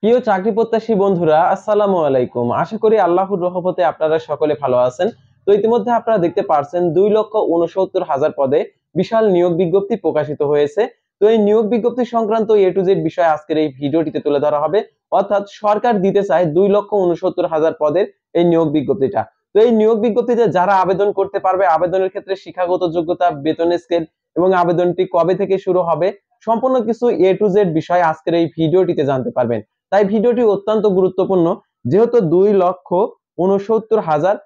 প্রিয় চাকরি প্রত্যাশী বন্ধুরা, আসসালামু আলাইকুম। আশা করি আল্লাহর রহমতে আপনারা সকলে ভালো আছেন। তো ইতিমধ্যে আপনারা দেখতে পারছেন 2,69,000 পদে বিশাল নিয়োগ বিজ্ঞপ্তি প্রকাশিত হয়েছে। তো এই নিয়োগ বিজ্ঞপ্তি সংক্রান্ত এ টু জেড বিষয় আজকের এই ভিডিওটিতে তুলে ধরা হবে। অর্থাৎ সরকার দিতে চায় 2,69,000 পদের এই নিয়োগ বিজ্ঞপ্তিটা। তো এই নিয়োগ বিজ্ঞপ্তিতে যারা আবেদন করতে পারবে, আবেদনের ক্ষেত্রে শিক্ষাগত যোগ্যতা, বেতনের স্কেল এবং আবেদনটি কবে থেকে শুরু হবে, সম্পূর্ণ কিছু এ টু জেড বিষয় আজকের এই ভিডিওটিতে জানতে পারবেন। তাই ভিডিওটি অত্যন্ত গুরুত্বপূর্ণ, যেহেতু 2,69,000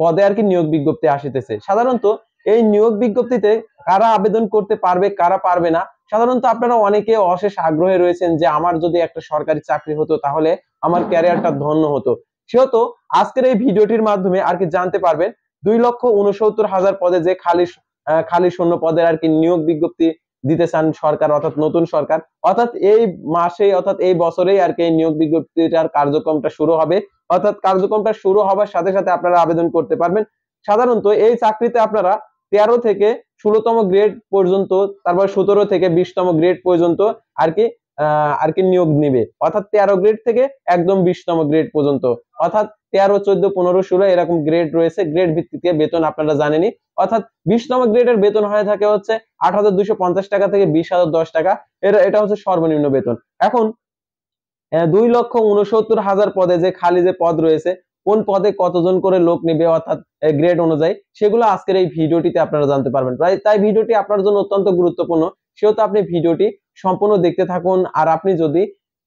পদে আর কি নিয়োগ বিজ্ঞপ্তি আসিতেছে। সাধারণত এই নিয়োগ বিজ্ঞপ্তিতে কারা আবেদন করতে পারবে, কারা পারবে না, সাধারণত আপনারা অনেকে অশেষ আগ্রহে রয়েছেন যে আমার যদি একটা সরকারি চাকরি হতো তাহলে আমার ক্যারিয়ারটা ধন্য হতো। সেহেতু আজকের এই ভিডিওটির মাধ্যমে আর কি জানতে পারবেন 2,69,000 পদে যে খালি শূন্য পদের আর কি নিয়োগ বিজ্ঞপ্তি দিতে চান সরকার, অর্থাৎ নতুন সরকার, অর্থাৎ এই মাসে অর্থাৎ এই বছরেই আর কি এই নিয়োগ বিজ্ঞপ্তিটার কার্যক্রমটা শুরু হবে। অর্থাৎ কার্যক্রমটা শুরু হবার সাথে সাথে আপনারা আবেদন করতে পারবেন। সাধারণত এই চাকরিতে আপনারা 13 থেকে 16তম গ্রেড পর্যন্ত, তারপর 17 থেকে 20তম গ্রেড পর্যন্ত আর কি নিয়োগ নিবে। অর্থাৎ 13 গ্রেড থেকে একদম 20তম গ্রেড পর্যন্ত, অর্থাৎ 13, 14, 15, 16 এরকম গ্রেড রয়েছে। গ্রেড ভিত্তিতে বেতন আপনারা জানেনই। অর্থাৎ 20তম গ্রেডের বেতন হয়ে থাকে হচ্ছে 8,250 টাকা থেকে 20,010 টাকা। এটা হচ্ছে সর্বনিম্ন বেতন। এখন 2,69,000 পদে যে খালি যে পদ রয়েছে, কোন পদে কতজন করে লোক নিবে অর্থাৎ গ্রেড অনুযায়ী, সেগুলো আজকের এই ভিডিওটিতে আপনারা জানতে পারবেন। তাই ভিডিওটি আপনার জন্য অত্যন্ত গুরুত্বপূর্ণ। সেহেতু আপনি ভিডিওটি সম্পূর্ণ দেখতে থাকুন। আর আপনি যদি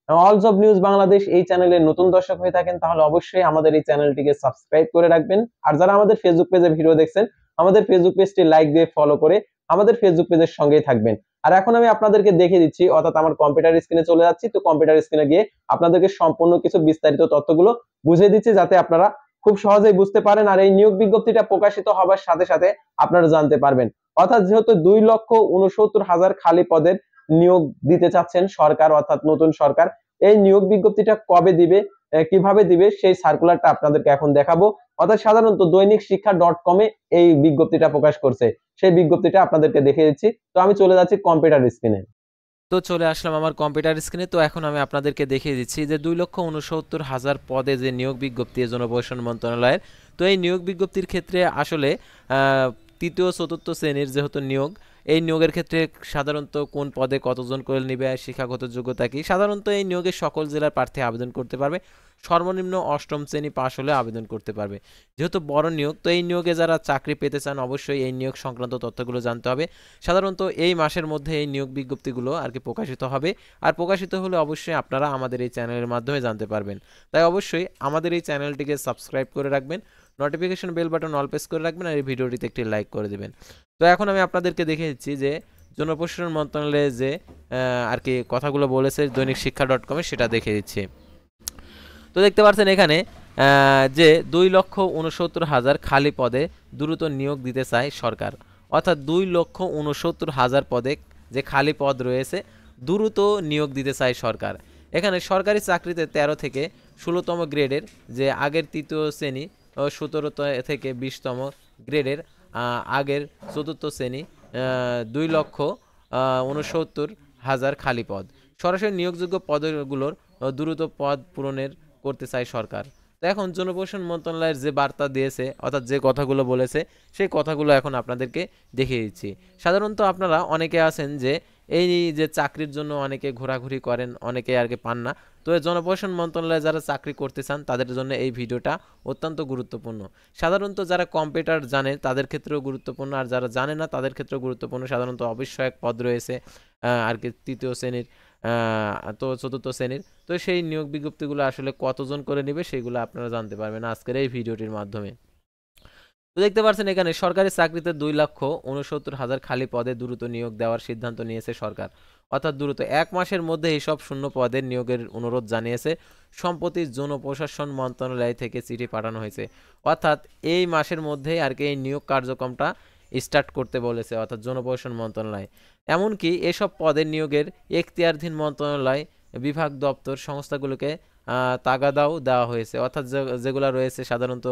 অল জব নিউজ বাংলাদেশ এই চ্যানেলের নতুন দর্শক হয়ে থাকেন তাহলে অবশ্যই আমাদের এই চ্যানেলটিকে সাবস্ক্রাইব করে রাখবেন। আর যারা আমাদের ফেসবুক পেজে ভিডিও দেখছেন, আমাদের ফেসবুক পেজটি লাইক দিয়ে ফলো করে আমাদের ফেসবুক পেজের সঙ্গেই থাকবেন। আর এখন আমি আপনাদেরকে দেখে দিচ্ছি, অর্থাৎ আমার কম্পিউটার স্ক্রিনে চলে যাচ্ছি। তো কম্পিউটার স্ক্রিনে গিয়ে আপনাদেরকে সম্পূর্ণ কিছু বিস্তারিত তথ্যগুলো বুঝিয়ে দিচ্ছি, যাতে আপনারা খুব সহজেই বুঝতে পারেন। আর এই নিয়োগ বিজ্ঞপ্তিটা প্রকাশিত হবার সাথে সাথে আপনারা জানতে পারবেন। অর্থাৎ যেহেতু 2,69,000 খালি পদের নিয়োগ দিতে চাচ্ছেন সরকার, অর্থাৎ নতুন সরকার, এই নিয়োগ বিজ্ঞপ্তিটা কবে দিবে, কিভাবে দিবে, সেই সার্কুলারটা আপনাদেরকে এখন দেখাবো। অর্থাৎ সাধারণত দৈনিক শিক্ষা .com এই বিজ্ঞপ্তিটা প্রকাশ করছে, সেই বিজ্ঞপ্তিটা আপনাদেরকে দেখিয়ে দিচ্ছি। তো আমি চলে যাচ্ছি কম্পিউটার স্ক্রিনে। তো চলে আসলাম আমার কম্পিউটার স্ক্রিনে। তো এখন আমি আপনাদেরকে দেখিয়ে দিচ্ছি যে 2,69,000 পদে যে নিয়োগ বিজ্ঞপ্তি জনপ্রশাসন মন্ত্রণালয়ের। তো এই নিয়োগ বিজ্ঞপ্তির ক্ষেত্রে আসলে তৃতীয় চতুর্থ শ্রেণীর যেহেতু নিয়োগ, এই নিয়োগের ক্ষেত্রে সাধারণত কোন পদে কতজন করে নেবে, শিক্ষাগত যোগ্যতা কি, সাধারণত এই নিয়োগে সকল জেলার প্রার্থী আবেদন করতে পারবে। সর্বনিম্ন অষ্টম শ্রেণী পাশ হলে আবেদন করতে পারবে। যেহেতু বড় নিয়োগ, তো এই নিয়োগে যারা চাকরি পেতে চান অবশ্যই এই নিয়োগ সংক্রান্ত তথ্যগুলো জানতে হবে। সাধারণত এই মাসের মধ্যে এই নিয়োগ বিজ্ঞপ্তিগুলো আর কি প্রকাশিত হবে। আর প্রকাশিত হলে অবশ্যই আপনারা আমাদের এই চ্যানেলের মাধ্যমে জানতে পারবেন। তাই অবশ্যই আমাদের এই চ্যানেলটিকে সাবস্ক্রাইব করে রাখবেন, notification bell button all press করে রাখবেন, আর এই ভিডিওটিতে একটি লাইক করে দেবেন। তো এখন আমি আপনাদেরকে দেখিয়ে দিচ্ছি যে জনপ্রশাসন মন্ত্রণালয়ে যে আর কি কথাগুলো বলেছে দৈনিক শিক্ষা .com সেটা দেখিয়ে দিচ্ছি। তো দেখতে পাচ্ছেন এখানে যে 2,69,000 খালি পদে দ্রুত নিয়োগ দিতে চায় সরকার। অর্থাৎ 2,69,000 পদে যে খালি পদ রয়েছে দ্রুত নিয়োগ দিতে চায় সরকার। এখানে সরকারি চাকরিতে 13 থেকে 16তম গ্রেডের যে আগের তৃতীয় শ্রেণী ও 17 থেকে 20তম গ্রেডের আগের চতুর্থ শ্রেণী 2,69,000 খালি পদ। সরাসরি নিয়োগযোগ্য পদগুলোর দ্রুত পদ পূরণের করতে চায় সরকার। তো এখন জনপ্রশাসন মন্ত্রণালয়ের যে বার্তা দিয়েছে, অর্থাৎ যে কথাগুলো বলেছে, সেই কথাগুলো এখন আপনাদেরকে দেখিয়ে দিচ্ছি। সাধারণত আপনারা অনেকে আছেন যে এই যে চাকরির জন্য অনেকে ঘোরাঘুরি করেন, অনেকে আর কি পান না। তো জনপ্রশাসন মন্ত্রণালয়ে যারা চাকরি করতে চান তাদের জন্য এই ভিডিওটা অত্যন্ত গুরুত্বপূর্ণ। সাধারণত যারা কম্পিউটার জানে তাদের ক্ষেত্রেও গুরুত্বপূর্ণ, আর যারা জানে না তাদের ক্ষেত্রেও গুরুত্বপূর্ণ। সাধারণত অবশ্যই এক পদ রয়েছে আর কি তৃতীয় শ্রেণীর, তো চতুর্থ শ্রেণীর। তো সেই নিয়োগ বিজ্ঞপ্তিগুলো আসলে কতজন করে নেবে সেগুলো আপনারা জানতে পারবেন আজকের এই ভিডিওটির মাধ্যমে। তো দেখতে পাচ্ছেন এখানে সরকারি চাকরিতে 2,69,000 খালি পদে দ্রুত নিয়োগ দেওয়ার সিদ্ধান্ত নিয়েছে সরকার। অর্থাৎ দ্রুত 1 মাসের মধ্যে এইসব শূন্য পদের নিয়োগের অনুরোধ জানিয়েছে। সম্প্রতি জনপ্রশাসন মন্ত্রণালয় থেকে চিঠি পাঠানো হয়েছে। অর্থাৎ এই মাসের মধ্যেই আর কি এই নিয়োগ কার্যক্রমটা স্টার্ট করতে বলেছে, অর্থাৎ জনপ্রশাসন মন্ত্রণালয়। এমনকি এসব পদের নিয়োগের এখতিয়ারধীন মন্ত্রণালয়, বিভাগ, দপ্তর, সংস্থাগুলোকে তাগাদাও দেওয়া হয়েছে। অর্থাৎ যেগুলো রয়েছে সাধারণত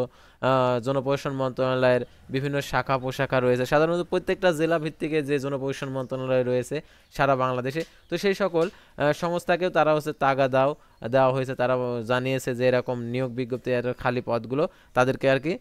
জনপ্রশাসন মন্ত্রণালয়ের বিভিন্ন শাখা প্রশাখা রয়েছে, সাধারণত প্রত্যেকটা জেলা ভিত্তিকে যে জনপ্রশাসন মন্ত্রণালয় রয়েছে সারা বাংলাদেশে, তো সেই সকল সংস্থাকেও তারা হচ্ছে তাগাদাও দেওয়া হয়েছে, তারা জানিয়েছে যে এরকম নিয়োগ বিজ্ঞপ্তি খালি পদগুলো তাদেরকে আর কি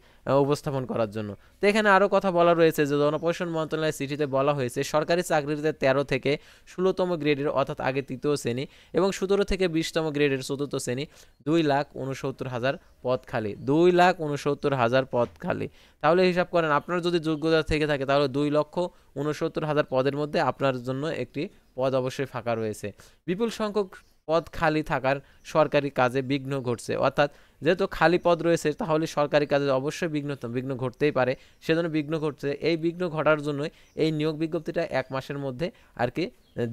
উপস্থাপন করার জন্য। তো এখানে আরও কথা বলা রয়েছে যে জনপ্রশাসন মন্ত্রণালয়ের চিঠিতে বলা হয়েছে সরকারি চাকরিতে 13 থেকে 16তম গ্রেডের অর্থাৎ আগে 3য় শ্রেণী এবং 17 থেকে 20তম গ্রেডের 4র্থ শ্রেণী 2,69,000 পদ খালি, 2,69,000 পদ খালি। তাহলে হিসাব করেন আপনার যদি যোগ্যতা থেকে থাকে তাহলে 2,69,000 পদের মধ্যে আপনার জন্য একটি পদ অবশ্যই ফাঁকা রয়েছে। বিপুল সংখ্যক পদ খালি থাকার সরকারি কাজে বিঘ্ন ঘটছে, অর্থাৎ যেহেতু খালি পদ রয়েছে তাহলে সরকারি কাজে অবশ্যই বিঘ্ন ঘটতেই পারে, সেজন্য বিঘ্ন ঘটছে। এই বিঘ্ন ঘটার জন্যই এই নিয়োগ বিজ্ঞপ্তিটা 1 মাসের মধ্যে আর কি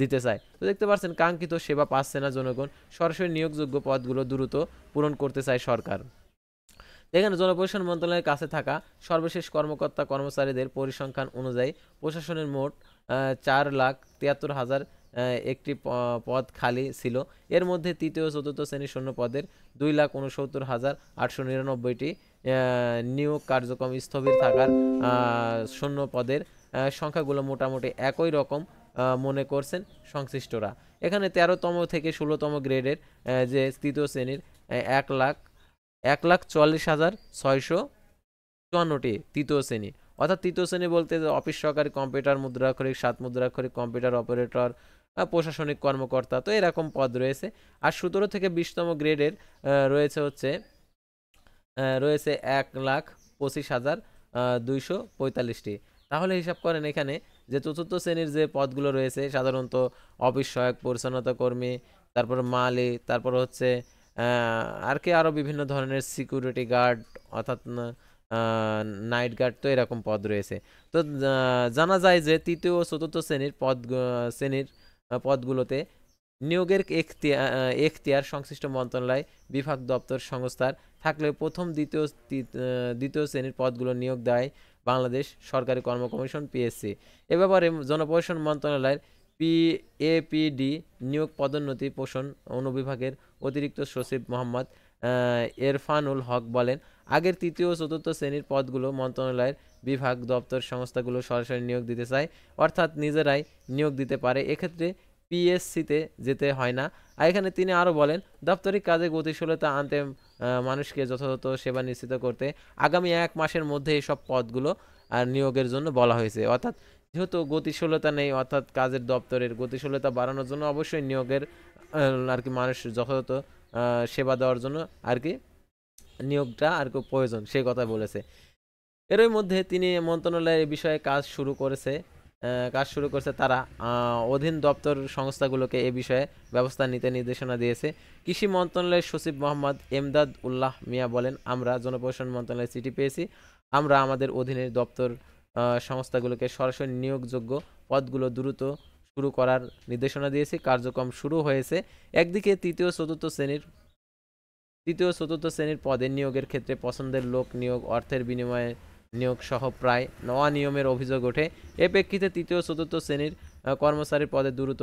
দিতে চায়। তো দেখতে পাচ্ছেন কাঙ্ক্ষিত সেবা পাচ্ছে না জনগণ, সরাসরি নিয়োগযোগ্য পদগুলো দ্রুত পূরণ করতে চায় সরকার। এখানে জনপ্রশাসন মন্ত্রণালয়ের কাছে থাকা সর্বশেষ কর্মকর্তা কর্মচারীদের পরিসংখ্যান অনুযায়ী প্রশাসনের মোট 4,73,000 একটি পদ খালি ছিল। এর মধ্যে 3য় ও 4র্থ শ্রেণীর শূন্য পদের 2,69,899টি, নিয়োগ কার্যক্রম স্থবির থাকার শূন্য পদের সংখ্যাগুলো মোটামুটি একই রকম মনে করছেন সংশ্লিষ্টরা। এখানে 13তম থেকে 16তম গ্রেডের যে 3য় শ্রেণীর 1,40,654টি 3য় শ্রেণী, অর্থাৎ 3য় শ্রেণী বলতে অফিস সহকারী, কম্পিউটার মুদ্রাক্ষরিক, 7 মুদ্রাক্ষরিক, কম্পিউটার অপারেটর, প্রশাসনিক কর্মকর্তা, তো এরকম পদ রয়েছে। আর 17 থেকে 20তম গ্রেডের রয়েছে 1,25,245টি। তাহলে হিসাব করেন এখানে যে 4র্থ শ্রেণীর যে পদগুলো রয়েছে সাধারণত অফিস সহায়ক, পরিচ্ছন্নতা কর্মী, তারপর মালি, তারপর হচ্ছে আর কি আরও বিভিন্ন ধরনের সিকিউরিটি গার্ড, অর্থাৎ নাইট গার্ড, তো এরকম পদ রয়েছে। তো জানা যায় যে 3য় ও 4র্থ শ্রেণীর পদগুলোতে নিয়োগের এখতিয়ার সংশ্লিষ্ট মন্ত্রণালয়, বিভাগ, দপ্তর, সংস্থার থাকলে প্রথম দ্বিতীয় শ্রেণীর পদগুলো নিয়োগ দেয় বাংলাদেশ সরকারি কর্ম কমিশন পিএসসি। এ ব্যাপারে জনপ্রশাসন মন্ত্রণালয়ের এপিডি নিয়োগ পদোন্নতি পোষণ অনুবিভাগের অতিরিক্ত সচিব মোহাম্মদ এরফানুল হক বলেন, আগের 3য় ও 4র্থ শ্রেণীর পদগুলো মন্ত্রণালয়ের বিভাগ, দপ্তর, সংস্থাগুলো সরাসরি নিয়োগ দিতে চায়, অর্থাৎ নিজেরাই নিয়োগ দিতে পারে, এক্ষেত্রে পিএসসিতে যেতে হয় না। আর এখানে তিনি আরও বলেন, দাপ্তরিক কাজে গতিশীলতা আনতে মানুষকে যথাযথ সেবা নিশ্চিত করতে আগামী 1 মাসের মধ্যে এইসব পদগুলো আর নিয়োগের জন্য বলা হয়েছে। অর্থাৎ যেহেতু গতিশীলতা নেই, অর্থাৎ কাজের দপ্তরের গতিশীলতা বাড়ানোর জন্য অবশ্যই নিয়োগের আর কি মানুষ যথাযথ সেবা দেওয়ার জন্য আর কি নিয়োগটা আর কি প্রয়োজন, সেই কথা বলেছে। এরই মধ্যে তিনি মন্ত্রণালয়ের বিষয়ে কাজ শুরু করেছে তারা অধীন দপ্তর সংস্থাগুলোকে এ বিষয়ে ব্যবস্থা নিতে নির্দেশনা দিয়েছে। কৃষি মন্ত্রণালয়ের সচিব মোহাম্মদ এমদাদ উল্লাহ মিয়া বলেন, আমরা জনপ্রশাসন মন্ত্রণালয়ের চিঠি পেয়েছি, আমরা আমাদের অধীনের দপ্তর সংস্থাগুলোকে সরাসরি নিয়োগযোগ্য পদগুলো দ্রুত শুরু করার নির্দেশনা দিয়েছি, কার্যক্রম শুরু হয়েছে। একদিকে তৃতীয় ও চতুর্থ শ্রেণীর পদে নিয়োগের ক্ষেত্রে পছন্দের লোক নিয়োগ, অর্থের বিনিময়ে নিয়োগ সহ প্রায় অনিয়মের অভিযোগ ওঠে। এ প্রেক্ষিতে 3য় ও 4র্থ শ্রেণীর কর্মচারীর পদে দ্রুত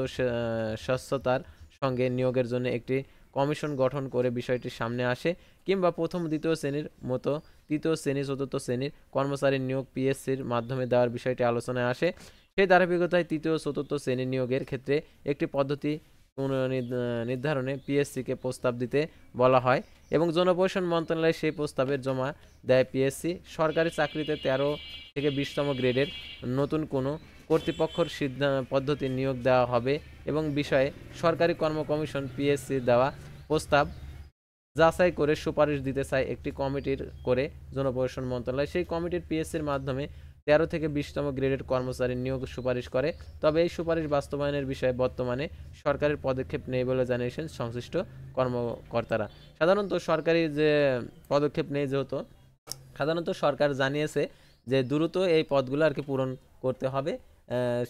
স্বচ্ছতার সঙ্গে নিয়োগের জন্য একটি কমিশন গঠন করে বিষয়টি সামনে আসে, কিংবা প্রথম দ্বিতীয় শ্রেণীর মতো 3য় শ্রেণী 4র্থ শ্রেণীর কর্মচারীর নিয়োগ পিএসসির মাধ্যমে দেওয়ার বিষয়টি আলোচনায় আসে। সেই ধারাবাহিকতায় 3য় ও 4র্থ শ্রেণীর নিয়োগের ক্ষেত্রে একটি পদ্ধতি নির্ধারণে পিএসসিকে প্রস্তাব দিতে বলা হয় এবং জনপ্রশাসন মন্ত্রণালয় সেই প্রস্তাবের জমা দেয় পিএসসি। সরকারি চাকরিতে 13 থেকে 20তম গ্রেডের নতুন কোনো কর্তৃপক্ষের পদ্ধতি নিয়োগ দেওয়া হবে এবং বিষয়ে সরকারি কর্ম কমিশন পিএসসি দেওয়া প্রস্তাব যাচাই করে সুপারিশ দিতে চায় একটি কমিটির করে জনপ্রশাসন মন্ত্রণালয়। সেই কমিটির পিএসসির মাধ্যমে 13 থেকে 20তম গ্রেডের কর্মচারী নিয়োগ সুপারিশ করে, তবে এই সুপারিশ বাস্তবায়নের বিষয়ে বর্তমানে সরকারের পদক্ষেপ নেই বলে জানিয়েছেন সংশ্লিষ্ট কর্মকর্তারা। সাধারণত সরকারি যে পদক্ষেপ নেই, যেহেতু সাধারণত সরকার জানিয়েছে যে দ্রুত এই পদগুলো আর কি পূরণ করতে হবে,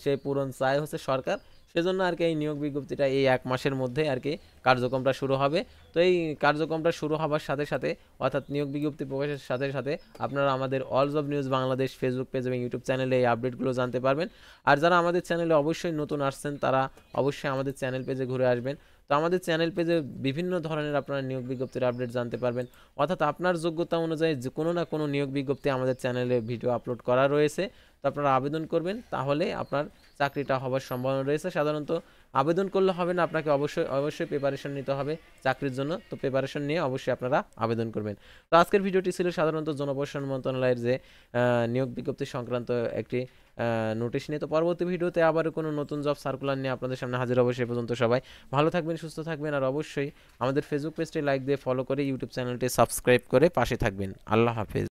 সেই পূরণ চায় হচ্ছে সরকার, সেজন্য আর কি এই নিয়োগ বিজ্ঞপ্তিটা এই 1 মাসের মধ্যে আর কি কার্যক্রমটা শুরু হবে। তো এই কার্যক্রমটা শুরু হবার সাথে সাথে, অর্থাৎ নিয়োগ বিজ্ঞপ্তি প্রকাশের সাথে সাথে আপনারা আমাদের all job news Bangladesh Facebook page এবং ইউটিউব চ্যানেলে এই আপডেটগুলো জানতে পারবেন। আর যারা আমাদের চ্যানেলে অবশ্যই নতুন আসছেন তারা অবশ্যই আমাদের চ্যানেল পেজে ঘুরে আসবেন। তো আমাদের চ্যানেল পেজে বিভিন্ন ধরনের আপনারা নিয়োগ বিজ্ঞপ্তির আপডেট জানতে পারবেন, অর্থাৎ আপনার যোগ্যতা অনুযায়ী যে কোনো না কোনো নিয়োগ বিজ্ঞপ্তি আমাদের চ্যানেলে ভিডিও আপলোড করা রয়েছে। তো আপনারা আবেদন করবেন, তাহলে আপনার চাকরিটা হবার সম্ভাবনা রয়েছে। সাধারণত আবেদন করলে হবে না, আপনাকে অবশ্যই প্রিপারেশন নিতে হবে চাকরির জন্য। তো প্রিপারেশন নিয়ে অবশ্যই আপনারা আবেদন করবেন। তো আজকের ভিডিওটি ছিল সাধারণত জনপ্রশাসন মন্ত্রণালয়ের যে নিয়োগ বিজ্ঞপ্তি সংক্রান্ত একটি নোটিশ নিয়ে। তো পরবর্তী ভিডিওতে আবার কোনো নতুন জব সার্কুলার নিয়ে আপনাদের সামনে হাজির হবো। সে পর্যন্ত সবাই ভালো থাকবেন, সুস্থ থাকবেন, আর অবশ্যই আমাদের ফেসবুক পেজটি লাইক দিয়ে ফলো করে ইউটিউব চ্যানেলটি সাবস্ক্রাইব করে পাশে থাকবেন। আল্লাহ হাফেজ।